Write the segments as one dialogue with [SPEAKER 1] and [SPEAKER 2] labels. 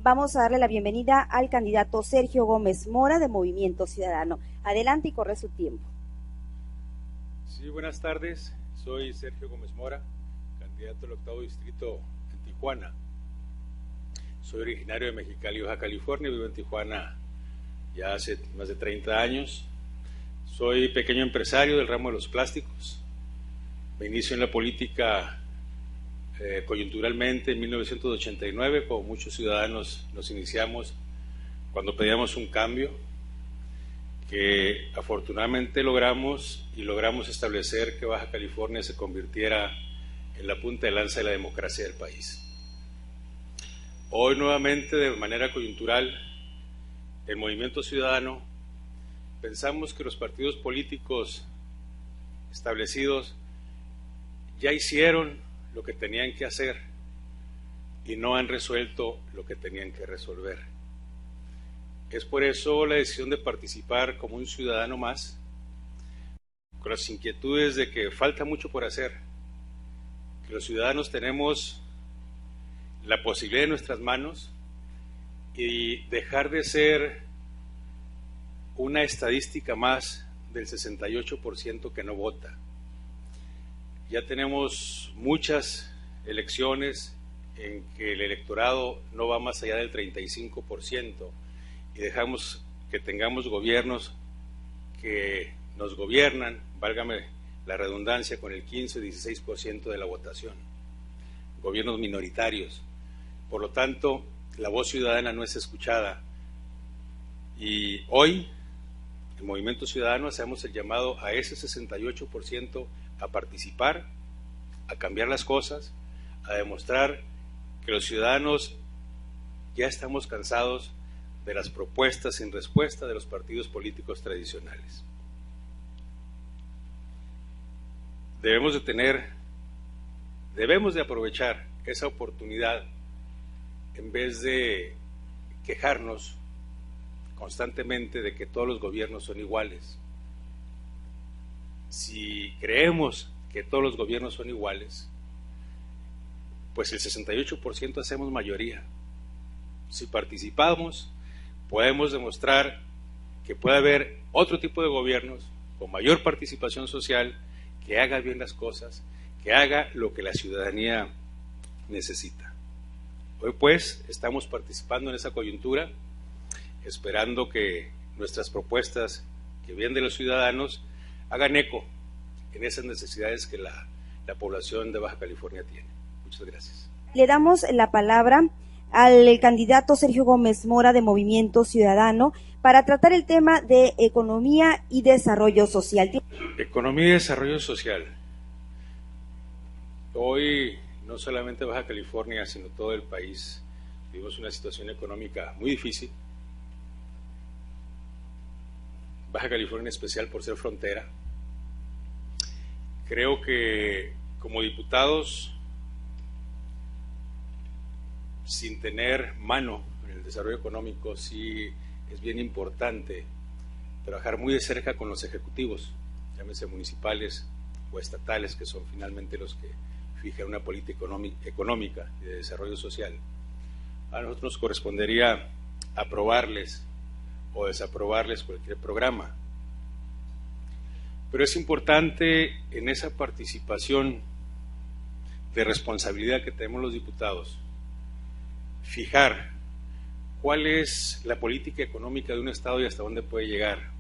[SPEAKER 1] Vamos a darle la bienvenida al candidato Sergio Gómez Mora de Movimiento Ciudadano. Adelante y corre su tiempo.
[SPEAKER 2] Sí, buenas tardes. Soy Sergio Gómez Mora, candidato al 8º distrito en Tijuana. Soy originario de Mexicali, Baja California, vivo en Tijuana ya hace más de 30 años. Soy pequeño empresario del ramo de los plásticos. Me inicio en la política coyunturalmente en 1989, como muchos ciudadanos nos iniciamos cuando pedíamos un cambio, que afortunadamente logramos establecer que Baja California se convirtiera en la punta de lanza de la democracia del país. Hoy nuevamente, de manera coyuntural, el Movimiento Ciudadano pensamos que los partidos políticos establecidos ya hicieron lo que tenían que hacer y no han resuelto lo que tenían que resolver. Es por eso la decisión de participar como un ciudadano más, con las inquietudes de que falta mucho por hacer, que los ciudadanos tenemos la posibilidad en nuestras manos y dejar de ser una estadística más del 68% que no vota. Ya tenemos muchas elecciones en que el electorado no va más allá del 35% y dejamos que tengamos gobiernos que nos gobiernan, válgame la redundancia, con el 15 o 16% de la votación. Gobiernos minoritarios. Por lo tanto, la voz ciudadana no es escuchada. Y hoy, el Movimiento Ciudadano, hacemos el llamado a ese 68% a participar, a cambiar las cosas, a demostrar que los ciudadanos ya estamos cansados de las propuestas sin respuesta de los partidos políticos tradicionales. Debemos de aprovechar esa oportunidad en vez de quejarnos constantemente de que todos los gobiernos son iguales. Si creemos que todos los gobiernos son iguales, pues el 68% hacemos mayoría. Si participamos, podemos demostrar que puede haber otro tipo de gobiernos con mayor participación social, que haga bien las cosas, que haga lo que la ciudadanía necesita. Hoy pues estamos participando en esa coyuntura, esperando que nuestras propuestas que vienen de los ciudadanos hagan eco en esas necesidades que la población de Baja California tiene. Muchas gracias.
[SPEAKER 1] Le damos la palabra al candidato Sergio Gómez Mora de Movimiento Ciudadano para tratar el tema de economía y desarrollo social.
[SPEAKER 2] Economía y desarrollo social. Hoy no solamente Baja California, sino todo el país vivimos una situación económica muy difícil. Baja California en especial por ser frontera. Creo que como diputados, sin tener mano en el desarrollo económico, sí es bien importante trabajar muy de cerca con los ejecutivos, llámese municipales o estatales, que son finalmente los que fijan una política económica y de desarrollo social. A nosotros nos correspondería aprobarles o desaprobarles cualquier programa. Pero es importante en esa participación de responsabilidad que tenemos los diputados, fijar cuál es la política económica de un Estado y hasta dónde puede llegar.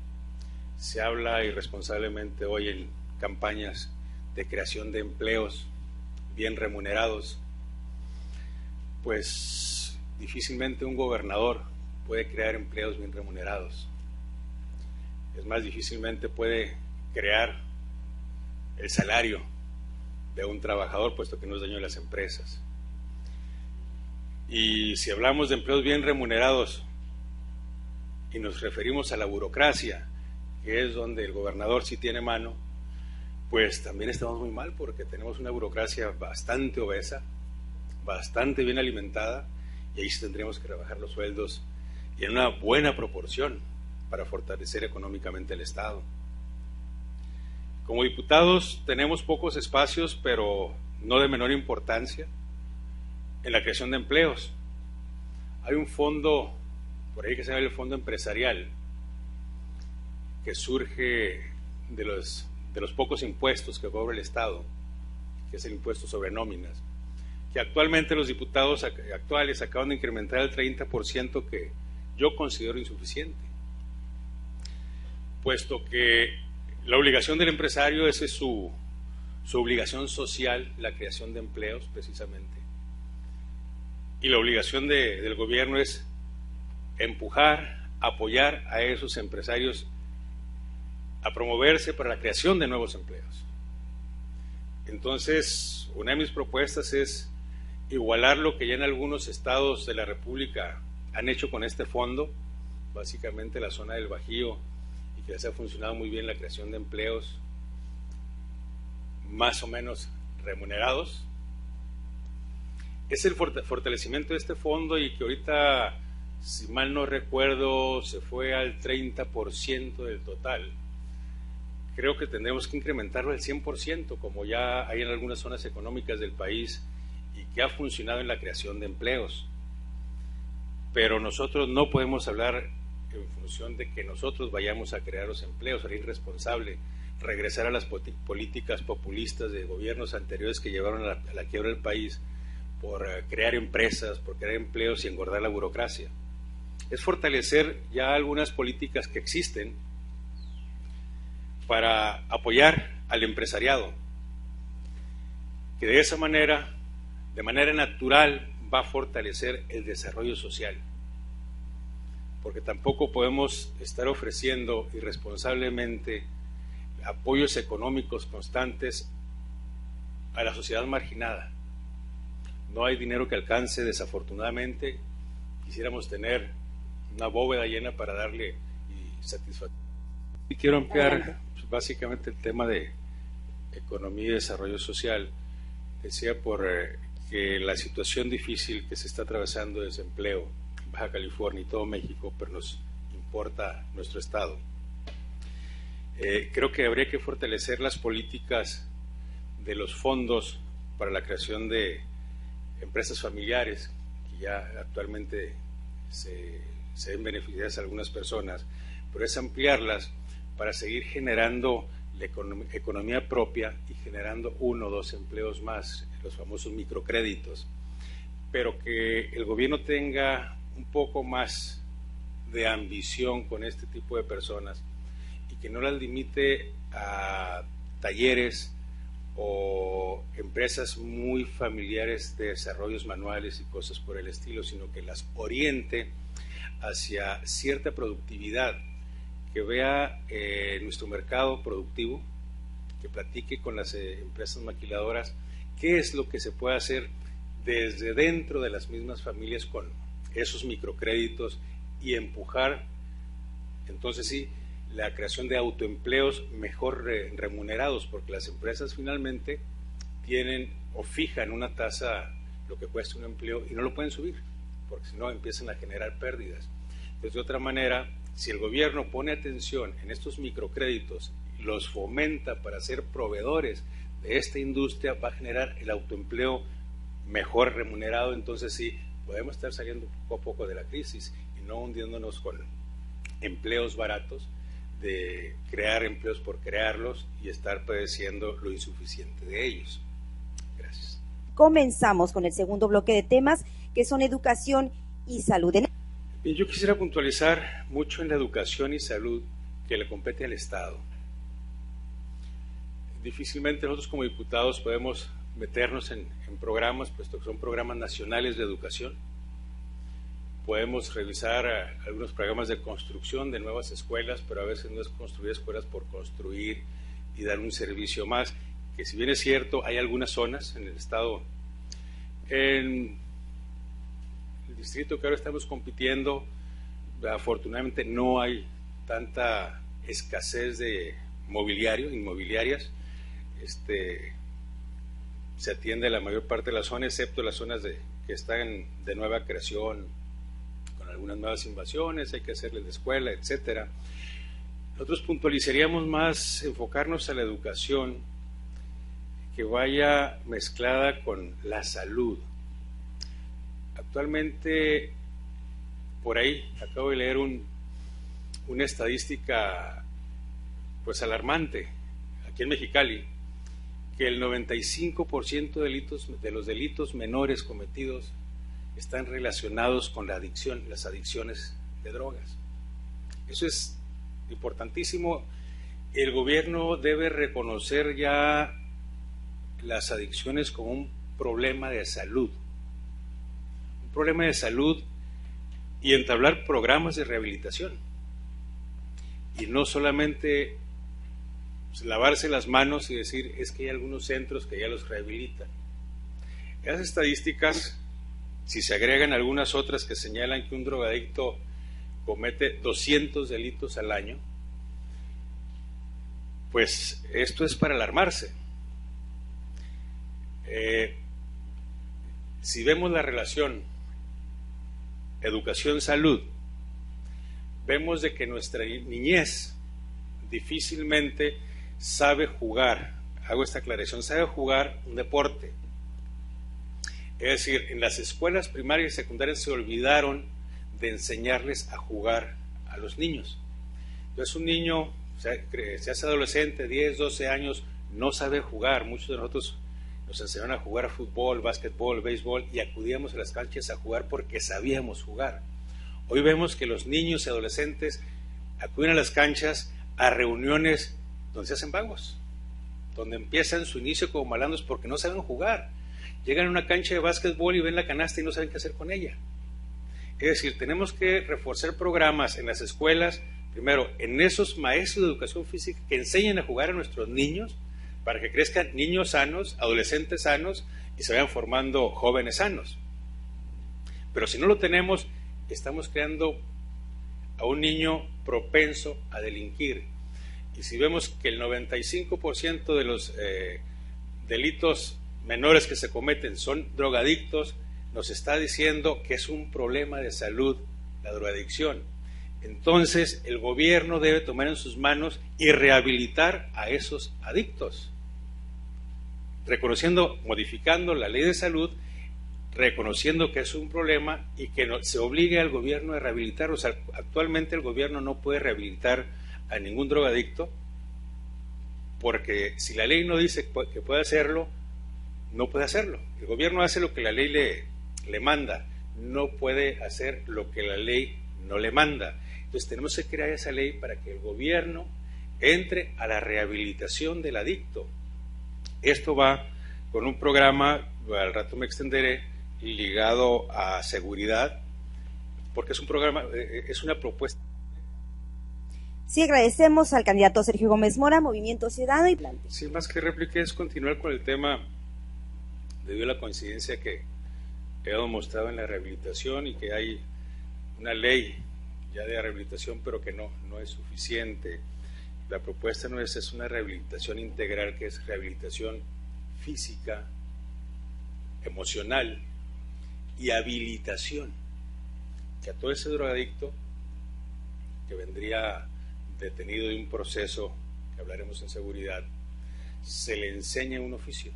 [SPEAKER 2] Se habla irresponsablemente hoy en campañas de creación de empleos bien remunerados, pues difícilmente un gobernador puede crear empleos bien remunerados. Es más, difícilmente puede crear el salario de un trabajador, puesto que no es dueño de las empresas. Y si hablamos de empleos bien remunerados y nos referimos a la burocracia, que es donde el gobernador sí tiene mano, pues también estamos muy mal, porque tenemos una burocracia bastante obesa, bastante bien alimentada, y ahí sí tendríamos que rebajar los sueldos y en una buena proporción para fortalecer económicamente el Estado. Como diputados tenemos pocos espacios, pero no de menor importancia, en la creación de empleos. Hay un fondo, por ahí que se llama el Fondo Empresarial, que surge de los pocos impuestos que cobra el Estado, que es el impuesto sobre nóminas, que actualmente los diputados actuales acaban de incrementar el 30%, que yo considero insuficiente, puesto que la obligación del empresario es su obligación social, la creación de empleos precisamente, y la obligación del gobierno es empujar, apoyar a esos empresarios a promoverse para la creación de nuevos empleos. Entonces, una de mis propuestas es igualar lo que ya en algunos estados de la República han hecho con este fondo, básicamente la zona del Bajío, y que les ha funcionado muy bien la creación de empleos más o menos remunerados. Es el fortalecimiento de este fondo, y que ahorita, si mal no recuerdo, se fue al 30% del total. Creo que tendremos que incrementarlo al 100%, como ya hay en algunas zonas económicas del país y que ha funcionado en la creación de empleos. Pero nosotros no podemos hablar en función de que nosotros vayamos a crear los empleos. Sería irresponsable regresar a las políticas populistas de gobiernos anteriores que llevaron a la quiebra del país por crear empresas, por crear empleos y engordar la burocracia. Es fortalecer ya algunas políticas que existen para apoyar al empresariado, que de esa manera, de manera natural, va a fortalecer el desarrollo social, porque tampoco podemos estar ofreciendo irresponsablemente apoyos económicos constantes a la sociedad marginada. No hay dinero que alcance, desafortunadamente. Quisiéramos tener una bóveda llena para darle y satisfacer. Y quiero ampliar básicamente el tema de economía y desarrollo social. Decía que la situación difícil que se está atravesando de desempleo en Baja California y todo México, pero nos importa nuestro estado. Creo que habría que fortalecer las políticas de los fondos para la creación de empresas familiares, que ya actualmente se ven beneficiadas a algunas personas, pero es ampliarlas para seguir generando la economía propia y generando 1 o 2 empleos más, los famosos microcréditos, pero que el gobierno tenga un poco más de ambición con este tipo de personas y que no las limite a talleres o empresas muy familiares de desarrollos manuales y cosas por el estilo, sino que las oriente hacia cierta productividad, que vea nuestro mercado productivo, que platique con las empresas maquiladoras qué es lo que se puede hacer desde dentro de las mismas familias con esos microcréditos y empujar, entonces sí, la creación de autoempleos mejor remunerados, porque las empresas finalmente tienen o fijan una tasa, lo que cuesta un empleo, y no lo pueden subir, porque si no empiezan a generar pérdidas. Entonces, de otra manera, si el gobierno pone atención en estos microcréditos y los fomenta para ser proveedores de esta industria, va a generar el autoempleo mejor remunerado. Entonces sí, podemos estar saliendo poco a poco de la crisis y no hundiéndonos con empleos baratos, de crear empleos por crearlos y estar padeciendo lo insuficiente de ellos. Gracias.
[SPEAKER 1] Comenzamos con el segundo bloque de temas, que son educación y salud.
[SPEAKER 2] Bien, yo quisiera puntualizar mucho en la educación y salud que le compete al Estado. Difícilmente nosotros como diputados podemos meternos en programas, puesto que son programas nacionales de educación. Podemos revisar algunos programas de construcción de nuevas escuelas, pero a veces no es construir escuelas por construir y dar un servicio más, que si bien es cierto, hay algunas zonas en el estado, en el distrito que ahora estamos compitiendo, afortunadamente no hay tanta escasez de inmobiliarias. Se atiende a la mayor parte de la zona, excepto las zonas que están de nueva creación, con algunas nuevas invasiones, hay que hacerles de escuela, etcétera. Nosotros puntualizaríamos más, enfocarnos a la educación que vaya mezclada con la salud. Actualmente por ahí acabo de leer una estadística pues alarmante aquí en Mexicali, que el 95% de los delitos menores cometidos están relacionados con la adicción, las adicciones de drogas. Eso es importantísimo. El gobierno debe reconocer ya las adicciones como un problema de salud. Un problema de salud y entablar programas de rehabilitación. Y no solamente lavarse las manos y decir, es que hay algunos centros que ya los rehabilitan. Esas estadísticas, si se agregan algunas otras que señalan que un drogadicto comete 200 delitos al año, pues esto es para alarmarse. Si vemos la relación educación-salud, vemos de que nuestra niñez difícilmente sabe jugar, hago esta aclaración, sabe jugar un deporte. Es decir, en las escuelas primarias y secundarias se olvidaron de enseñarles a jugar a los niños. Entonces un niño, se hace adolescente, 10, 12 años, no sabe jugar. Muchos de nosotros nos enseñaron a jugar fútbol, básquetbol, béisbol y acudíamos a las canchas a jugar porque sabíamos jugar. Hoy vemos que los niños y adolescentes acuden a las canchas a reuniones donde se hacen vagos, donde empiezan su inicio como malandros porque no saben jugar. Llegan a una cancha de básquetbol y ven la canasta y no saben qué hacer con ella. Es decir, tenemos que reforzar programas en las escuelas, primero, en esos maestros de educación física que enseñen a jugar a nuestros niños para que crezcan niños sanos, adolescentes sanos y se vayan formando jóvenes sanos. Pero si no lo tenemos, estamos creando a un niño propenso a delinquir. Y si vemos que el 95% de los delitos menores que se cometen son drogadictos, nos está diciendo que es un problema de salud la drogadicción. Entonces el gobierno debe tomar en sus manos y rehabilitar a esos adictos, reconociendo, modificando la ley de salud, reconociendo que es un problema y que se obligue al gobierno a rehabilitar. O sea, actualmente el gobierno no puede rehabilitar a ningún drogadicto porque si la ley no dice que puede hacerlo, no puede hacerlo. El gobierno hace lo que la ley le manda, no puede hacer lo que la ley no le manda. Entonces tenemos que crear esa ley para que el gobierno entre a la rehabilitación del adicto. Esto va con un programa, al rato me extenderé, ligado a seguridad, porque es un programa, es una propuesta.
[SPEAKER 1] Sí, agradecemos al candidato Sergio Gómez Mora, Movimiento Ciudadano y Plante.
[SPEAKER 2] Sí, más que réplica es continuar con el tema, debido a la coincidencia que hemos mostrado en la rehabilitación y que hay una ley ya de rehabilitación, pero que no es suficiente. La propuesta no es una rehabilitación integral, que es rehabilitación física, emocional y habilitación. Que a todo ese drogadicto que vendría detenido de un proceso, que hablaremos en seguridad, se le enseña un oficio.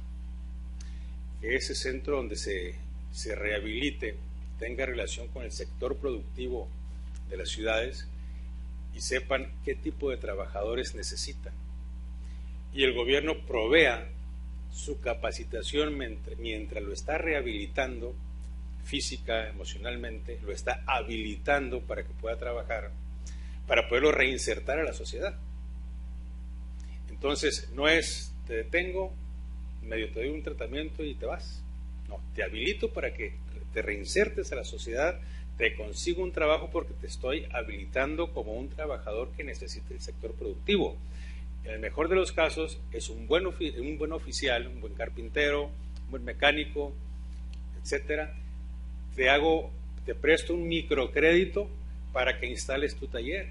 [SPEAKER 2] Que ese centro donde se rehabilite tenga relación con el sector productivo de las ciudades y sepan qué tipo de trabajadores necesitan. Y el gobierno provea su capacitación mientras lo está rehabilitando física, emocionalmente, lo está habilitando para que pueda trabajar, para poderlo reinsertar a la sociedad. Entonces, no es te detengo, medio te doy un tratamiento y te vas. No, te habilito para que te reinsertes a la sociedad, te consigo un trabajo porque te estoy habilitando como un trabajador que necesita el sector productivo. En el mejor de los casos es un buen oficial, un buen carpintero, un buen mecánico, etcétera. Te presto un microcrédito para que instales tu taller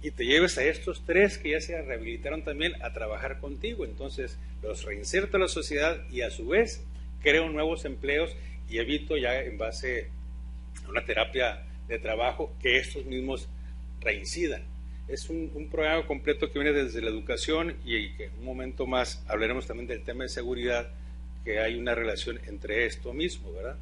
[SPEAKER 2] y te lleves a estos 3 que ya se rehabilitaron también a trabajar contigo. Entonces los reinserto a la sociedad y a su vez creo nuevos empleos y evito ya en base a una terapia de trabajo que estos mismos reincidan. Es un programa completo que viene desde la educación y que en un momento más hablaremos también del tema de seguridad, que hay una relación entre esto mismo, ¿verdad?